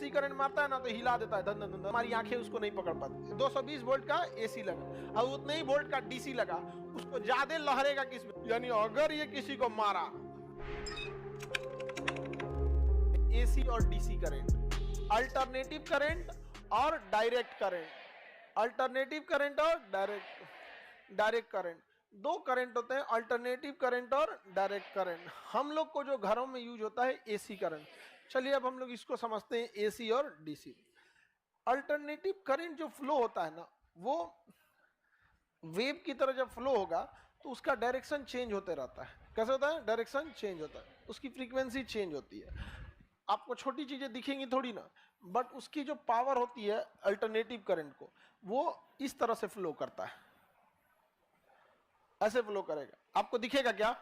AC current मारता है ना तो हिला देता है, धन धन धन, हमारी आंखें उसको नहीं पकड़ पाती। 220 वोल्ट का एसी लगा और उतने ही वोल्ट का डीसी लगा, उसको ज्यादा लहरेगा किसमें, यानी अगर ये किसी को मारा, एसी और डीसी करंट, अल्टरनेटिव करंट और डायरेक्ट करंट, अल्टरनेटिव करंट और डायरेक्ट करंट, दो करंट होते हैं, अल्टरनेटिव करंट और डायरेक्ट करंट। हम लोग को जो घरों में यूज होता है एसी करंट। चलिए अब हम लोग इसको समझते हैं, एसी और डीसी। अल्टरनेटिव करंट जो फ्लो होता है ना, वो वेव की तरह जब फ्लो होगा तो उसका डायरेक्शन चेंज होते रहता है। कैसे होता है? डायरेक्शन चेंज होता है, उसकी फ्रीक्वेंसी चेंज होती है। आपको छोटी चीजें दिखेंगी थोड़ी ना, बट उसकी जो पावर होती है अल्टरनेटिव करंट को, वो इस तरह से फ्लो करता है, ऐसे फ्लो करेगा, आपको दिखेगा क्या?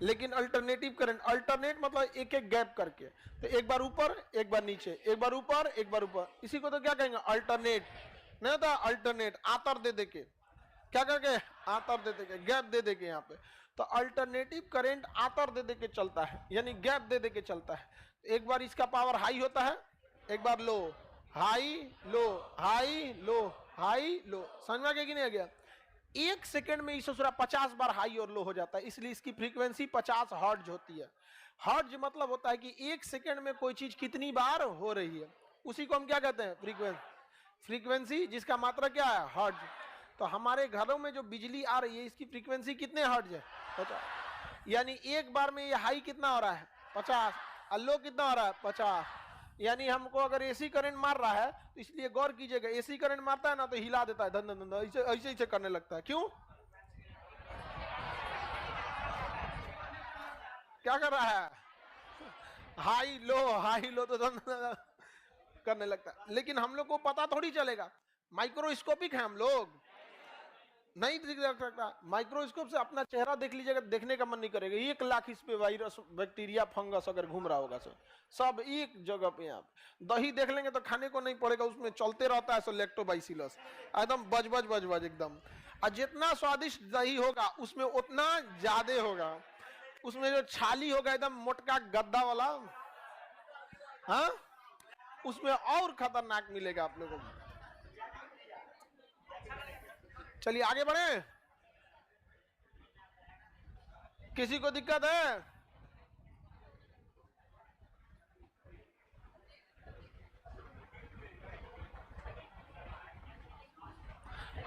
लेकिन अल्टरनेटिव करंट, अल्टरनेट मतलब एक एक गैप करके, तो एक बार ऊपर एक बार नीचे, एक बार ऊपर एक बार ऊपर, इसी को तो क्या कहेंगे? अल्टरनेट। नहीं होता अल्टरनेट, आतर दे दे के, क्या करके? आतर दे दे के, गैप दे दे के यहाँ पे। तो अल्टरनेटिव करंट आतर दे दे के चलता है, यानी गैप दे दे के चलता है। एक बार इसका पावर हाई होता है, एक बार low, high low, high low, high low. समझ में आ गया कि नहीं आ गया? एक सेकंड में इस 50 बार हाई और लो हो जाता है, इसलिए इसकी फ्रीक्वेंसी 50 हर्ट्ज होती है। हर्ट्ज मतलब होता है कि एक सेकंड में कोई चीज कितनी बार हो रही है, उसी को हम क्या कहते हैं? फ्रीक्वेंसी, जिसका मात्रा क्या है? हर्ट्ज। तो हमारे घरों में जो बिजली आ रही है, इसकी फ्रीक्वेंसी कितने हर्ट्ज है? 50। यानी एक बार में ये हाई कितना हो रहा है? 50, और लो कितना हो रहा है? 50। यानी हमको अगर एसी करंट मार रहा है तो इसलिए गौर कीजिएगा, एसी करंट मारता है ना तो हिला देता है, धन धन धन, ऐसे ऐसे ऐसे करने लगता है। क्यों? क्या कर रहा है? हाई लो तो धन धन करने लगता है। लेकिन हम लोग को पता थोड़ी चलेगा, माइक्रोस्कोपिक है हम लोग, नहीं देख सकता। माइक्रोस्कोप से अपना चेहरा देख लीजिएगा, देखने का मन नहीं करेगा। 1 लाख इस पे वायरस, बैक्टीरिया, फंगस अगर घूम रहा होगा सब एक जगह पे। आप दही देख लेंगे तो खाने को नहीं पड़ेगा, उसमें चलते रहता है लैक्टोबाइसिलस, एकदम बज बज बज बज एकदम। और जितना स्वादिष्ट दही होगा उसमें उतना ज्यादा होगा, उसमें जो छाली होगा एकदम मोटका गद्दा वाला, हाँ, उसमें और खतरनाक मिलेगा आप लोगों को। चलिए आगे बढ़े। किसी को दिक्कत है?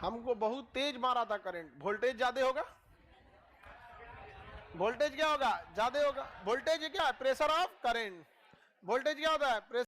हमको बहुत तेज मारा था करंट, वोल्टेज ज्यादा होगा। वोल्टेज क्या होगा? ज्यादा होगा। वोल्टेज क्या है? Pressure of current. वोल्टेज क्या होता है? प्रेशर